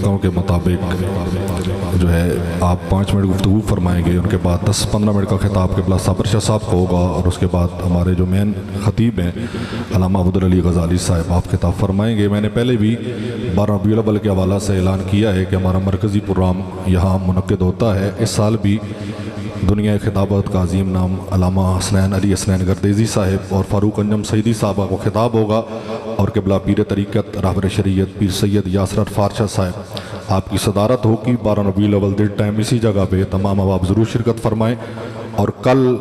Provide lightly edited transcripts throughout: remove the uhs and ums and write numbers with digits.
طریقوں کے مطابق جو ہے آپ 5 منٹ گفتگو فرمائیں گے، ان کے بعد 10-15 منٹ کا خطاب قبلہ صابر شاہ صاحب کو ہوگا، اور اس کے بعد ہمارے جو مین خطیب ہیں علامہ عبدالعلی غزالی صاحب آپ خطاب فرمائیں گے۔ میں نے پہلے بھی 12 ربیع الاول کے حوالہ سے اعلان کیا ہے کہ ہمارا مرکزی پروگرام یہاں منعقد ہوتا ہے۔ اس سال بھی دنیا خطابت کا عظیم نام علامہ حسنین علی حسنین گردیزی صاحب اور فاروق انجم سعیدی صاحبہ کو خطاب ہوگا، اور قبلہ پیر طریقت رہبر شریعت پیر سید یاسر عرفات شاہ صاحب آپ کی صدارت ہوگی۔ 12 ربیع الاول دن ٹائم اسی جگہ پہ تمام احباب ضرور شرکت فرمائیں، اور کل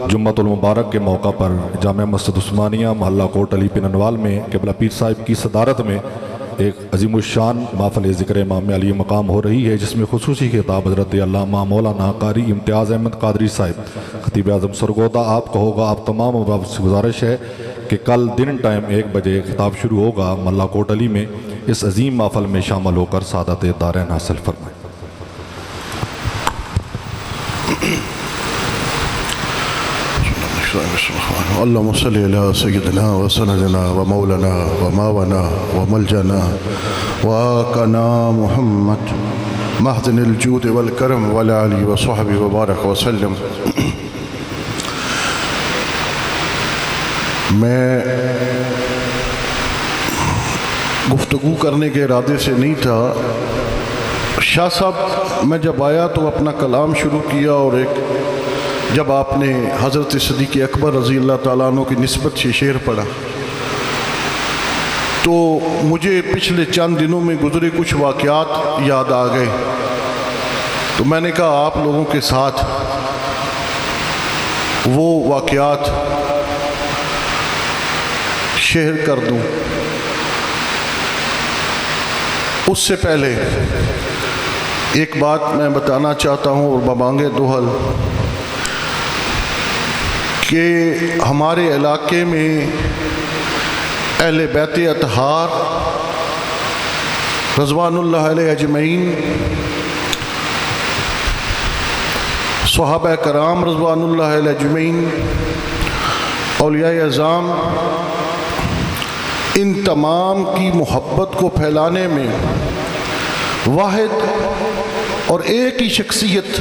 جمعۃ المبارک کے موقع پر جامع مسجد عثمانیہ محلہ کوٹ علی پننوال میں قبلہ پیر صاحب کی صدارت میں ایک عظیم الشان محفل ذکر امام علی مقام ہو رہی ہے، جس میں خصوصی خطاب حضرت علامہ مولانا قاری امتیاز احمد قادری صاحب خطیب اعظم سرگودا آپ کا ہوگا۔ آپ تمام احباب سے گزارش ہے کہ کل دن ٹائم 1 بجے خطاب شروع ہوگا محلہ کوٹ علی میں، اس عظیم محفل میں شامل ہو کر سعادت دارین حاصل فرمائیں۔ اللهم صل على سيدنا وسندنا ومولانا وماونا وملجنا وآقنا محمد محضن الجود والکرم وعلى آلہ وصحبہ وبارک وسلم۔ میں گفتگو کرنے کے ارادے سے نہیں تھا، شاہ صاحب میں جب آیا تو اپنا کلام شروع کیا، اور جب آپ نے حضرت صدیق اکبر رضی اللہ تعالیٰ عنہ کی نسبت سے شعر پڑھا تو مجھے پچھلے چند دنوں میں گزرے کچھ واقعات یاد آ گئے، تو میں نے کہا آپ لوگوں کے ساتھ وہ واقعات شیئر کر دوں۔ اس سے پہلے ایک بات میں بتانا چاہتا ہوں اور بمانگے دوحل کہ ہمارے علاقے میں اہل بیت اطہار رضوان اللہ علیہ اجمعین، صحابہ کرام رضوان اللہ علیہ اجمعین، اولیاء اعظام، ان تمام کی محبت کو پھیلانے میں واحد اور ایک ہی شخصیت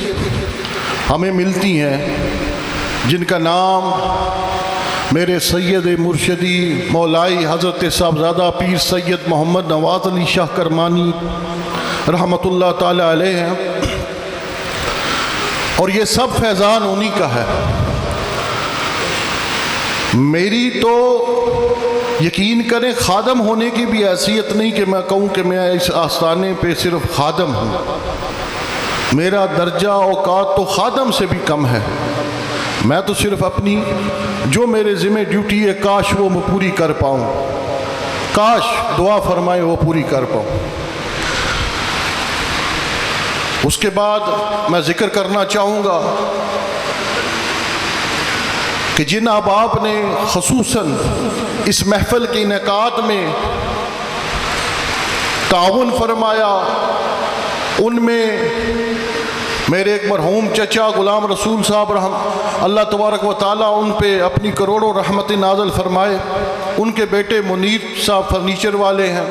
ہمیں ملتی ہیں، جن کا نام میرے سید مرشدی مولائی حضرت صاحبزادہ پیر سید محمد نواز علی شاہ کرمانی رحمۃ اللہ تعالی علیہ ہیں، اور یہ سب فیضان انہی کا ہے۔ میری تو یقین کریں خادم ہونے کی بھی حیثیت نہیں کہ میں کہوں کہ میں اس آستانے پہ صرف خادم ہوں، میرا درجہ اوقات تو خادم سے بھی کم ہے۔ میں تو صرف اپنی جو میرے ذمہ ڈیوٹی ہے کاش وہ میں پوری کر پاؤں، کاش دعا فرمائے وہ پوری کر پاؤں۔ اس کے بعد میں ذکر کرنا چاہوں گا کہ جن احباب نے خصوصاً اس محفل کے انعقاد میں تعاون فرمایا، ان میں میرے ایک مرحوم چچا غلام رسول صاحب اللہ تبارک و تعالیٰ ان پہ اپنی کروڑوں رحمت نازل فرمائے، ان کے بیٹے منیر صاحب فرنیچر والے ہیں،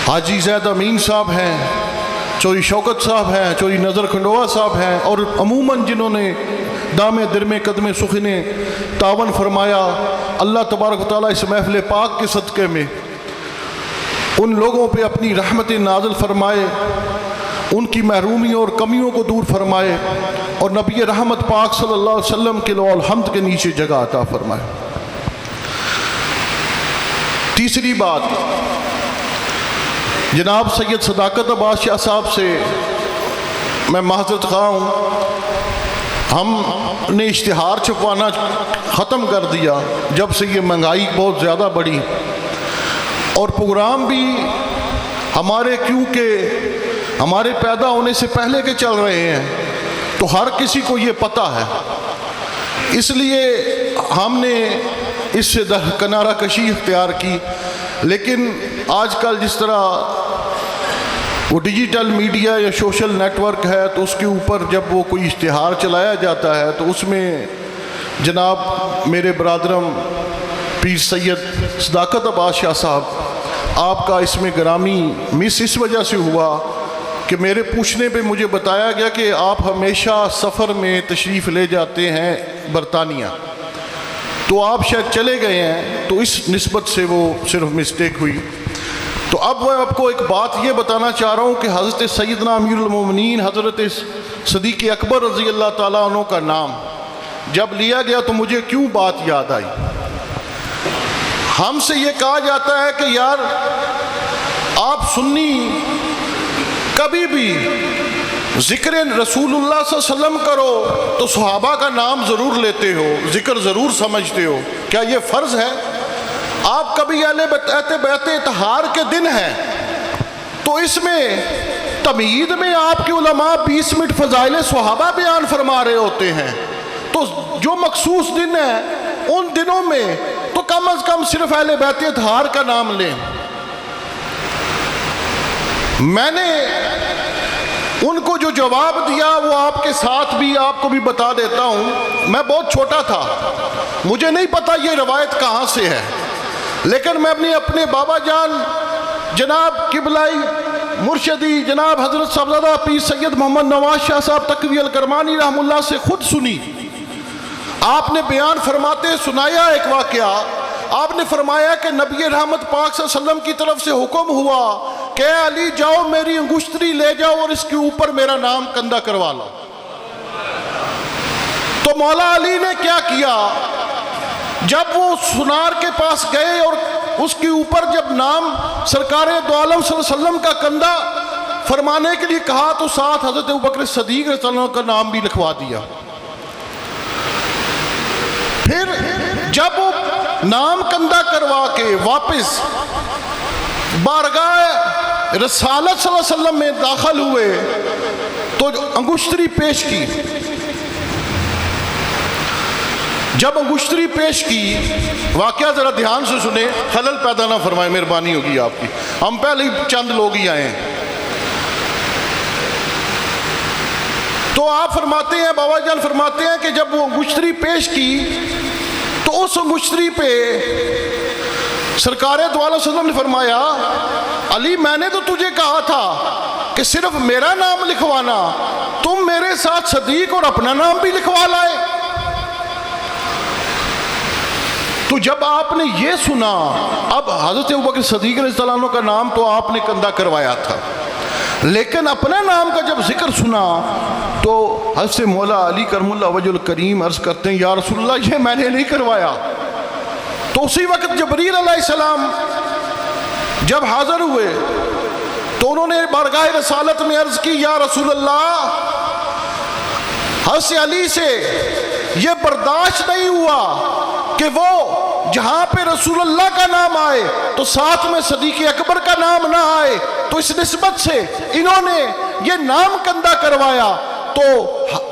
حاجی زید امین صاحب ہیں، چوری شوکت صاحب ہیں، چوری نظر کھنڈوا صاحب ہیں، اور عموماً جنہوں نے دامِ درمِ قدمِ سخنے تعاون فرمایا، اللہ تبارک و تعالیٰ اس محفل پاک کے صدقے میں ان لوگوں پہ اپنی رحمت نازل فرمائے، ان کی محرومیوں اور کمیوں کو دور فرمائے، اور نبی رحمت پاک صلی اللہ علیہ وسلم کے لوح الحمد کے نیچے جگہ عطا فرمائے۔ تیسری بات، جناب سید صداقت عباس شاہ صاحب سے میں معذرت خواہ ہوں، ہم نے اشتہار چھپوانا ختم کر دیا جب سے یہ مہنگائی بہت زیادہ بڑھی، اور پروگرام بھی ہمارے کیونکہ ہمارے پیدا ہونے سے پہلے کے چل رہے ہیں تو ہر کسی کو یہ پتہ ہے، اس لیے ہم نے اس سے کنارہ کشی اختیار کی۔ لیکن آج کل جس طرح وہ ڈیجیٹل میڈیا یا سوشل نیٹ ورک ہے تو اس کے اوپر جب وہ کوئی اشتہار چلایا جاتا ہے تو اس میں جناب میرے برادرم پیر سید صداقت عباس شاہ صاحب آپ کا اس میں گرامی مس اس وجہ سے ہوا کہ میرے پوچھنے پہ مجھے بتایا گیا کہ آپ ہمیشہ سفر میں تشریف لے جاتے ہیں برطانیہ، تو آپ شاید چلے گئے ہیں، تو اس نسبت سے وہ صرف مسٹیک ہوئی۔ تو اب میں آپ کو ایک بات یہ بتانا چاہ رہا ہوں کہ حضرت سیدنا امیر المومنین حضرت صدیق اکبر رضی اللہ تعالیٰ عنہ کا نام جب لیا گیا تو مجھے کیوں بات یاد آئی۔ ہم سے یہ کہا جاتا ہے کہ یار آپ سنی کبھی بھی ذکر رسول اللہ صلی اللہ علیہ وسلم کرو تو صحابہ کا نام ضرور لیتے ہو، ذکر ضرور سمجھتے ہو، کیا یہ فرض ہے؟ آپ کبھی اہل بیت اطہار کے دن ہیں تو اس میں تمہید میں آپ کے علماء 20 منٹ فضائل صحابہ بیان فرما رہے ہوتے ہیں، تو جو مخصوص دن ہیں ان دنوں میں تو کم از کم صرف اہل بیت اطہار کا نام لیں۔ میں نے ان کو جو جواب دیا وہ آپ کے ساتھ بھی آپ کو بھی بتا دیتا ہوں۔ میں بہت چھوٹا تھا، مجھے نہیں پتا یہ روایت کہاں سے ہے، لیکن میں اپنے بابا جان جناب قبلائی مرشدی جناب حضرت صاحبزادہ پیر سید محمد نواز شاہ صاحب تقوی الکرمانی رحم اللہ سے خود سنی۔ آپ نے بیان فرماتے سنایا ایک واقعہ، آپ نے فرمایا کہ نبی رحمت پاک صلی اللہ علیہ وسلم کی طرف سے حکم ہوا کہ اے علی جاؤ میری انگشتری لے جاؤ اور اس کے اوپر میرا نام کندہ کروا لو۔ تو مولا علی نے کیا کیا، جب وہ سنار کے پاس گئے اور اس کے اوپر جب نام سرکار دو عالم صلی اللہ علیہ وسلم کا کندہ فرمانے کے لیے کہا تو ساتھ حضرت ابوبکر صدیق رضی اللہ عنہ کا نام بھی لکھوا دیا۔ پھر جب وہ نام کندہ کروا کے واپس بارگاہ رسالت صلی اللہ علیہ وسلم میں داخل ہوئے تو انگشتری پیش کی۔ جب انگشتری پیش کی، واقعہ ذرا دھیان سے سنیں، خلل پیدا نہ فرمائے، مہربانی ہوگی آپ کی، ہم پہلے ہی چند لوگ ہی آئے ہیں۔ تو آپ فرماتے ہیں، بابا جان فرماتے ہیں کہ جب وہ انگشتری پیش کی تو اس انگشتری پہ سرکار دو عالم صلی اللہ علیہ وسلم نے فرمایا علی میں نے تو تجھے کہا تھا کہ صرف میرا نام لکھوانا، تم میرے ساتھ صدیق اور اپنا نام بھی لکھوا لائے۔ تو جب آپ نے یہ سنا، اب حضرت ابوبکر صدیق رضی اللہ عنہ کا نام تو آپ نے کندہ کروایا تھا، لیکن اپنا نام کا جب ذکر سنا تو حضرت مولا علی کرم اللہ وجہ الکریم عرض کرتے ہیں یا رسول اللہ یہ میں نے نہیں کروایا۔ تو اسی وقت جبریل علیہ السلام جب حاضر ہوئے تو انہوں نے بارگاہ رسالت میں عرض کی یا رسول اللہ حضرت علی سے یہ برداشت نہیں ہوا کہ وہ جہاں پہ رسول اللہ کا نام آئے تو ساتھ میں صدیق اکبر کا نام نہ آئے، تو اس نسبت سے انہوں نے یہ نام کندہ کروایا۔ تو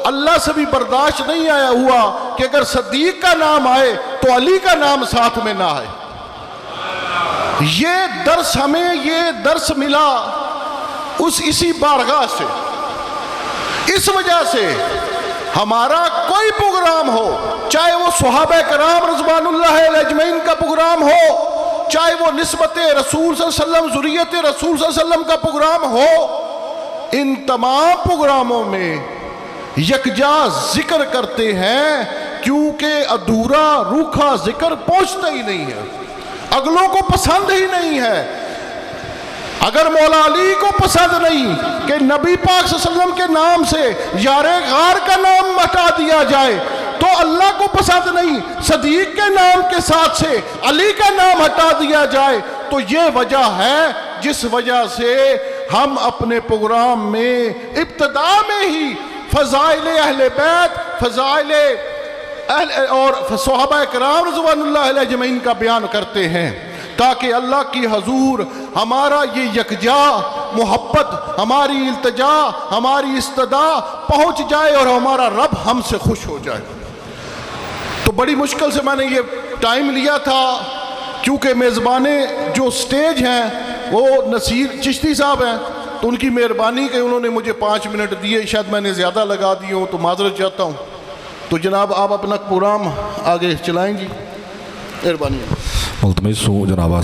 اللہ سے بھی برداشت نہیں آیا ہوا کہ اگر صدیق کا نام آئے تو علی کا نام ساتھ میں نہ آئے۔ یہ درس ہمیں یہ درس ملا اسی بارگاہ سے۔ اس وجہ سے ہمارا کوئی پروگرام ہو، چاہے وہ صحابہ کرام رضوان اللہ علیہ اجمعین کا پروگرام ہو، چاہے وہ نسبت رسول صلی اللہ علیہ وسلم ذریت رسول صلی اللہ علیہ وسلم کا پروگرام ہو، ان تمام پروگراموں میں یکجا ذکر کرتے ہیں، کیونکہ ادھورا روکھا ذکر پہنچتا ہی نہیں ہے، اگلوں کو پسند ہی نہیں ہے۔ اگر مولا علی کو پسند نہیں کہ نبی پاک صلی اللہ علیہ وسلم کے نام سے یار غار کا نام ہٹا دیا جائے، تو اللہ کو پسند نہیں صدیق کے نام کے ساتھ سے علی کا نام ہٹا دیا جائے، تو یہ وجہ ہے جس وجہ سے ہم اپنے پروگرام میں ابتدا میں ہی فضائل اہل بیت، فضائل اور صحابہ کرام رضوان اللہ علیہ اجمعین کا بیان کرتے ہیں، تاکہ اللہ کی حضور ہمارا یہ یکجا محبت، ہماری التجا، ہماری استدا پہنچ جائے اور ہمارا رب ہم سے خوش ہو جائے۔ تو بڑی مشکل سے میں نے یہ ٹائم لیا تھا، کیونکہ میزبانے جو سٹیج ہیں وہ نصیر چشتی صاحب ہیں، تو ان کی مہربانی کہ انہوں نے مجھے 5 منٹ دیے، شاید میں نے زیادہ لگا دی ہوں تو معذرت چاہتا ہوں۔ تو جناب آپ اپنا پروگرام آگے چلائیں گی، مہربانی۔ ملتمس ہوں جناب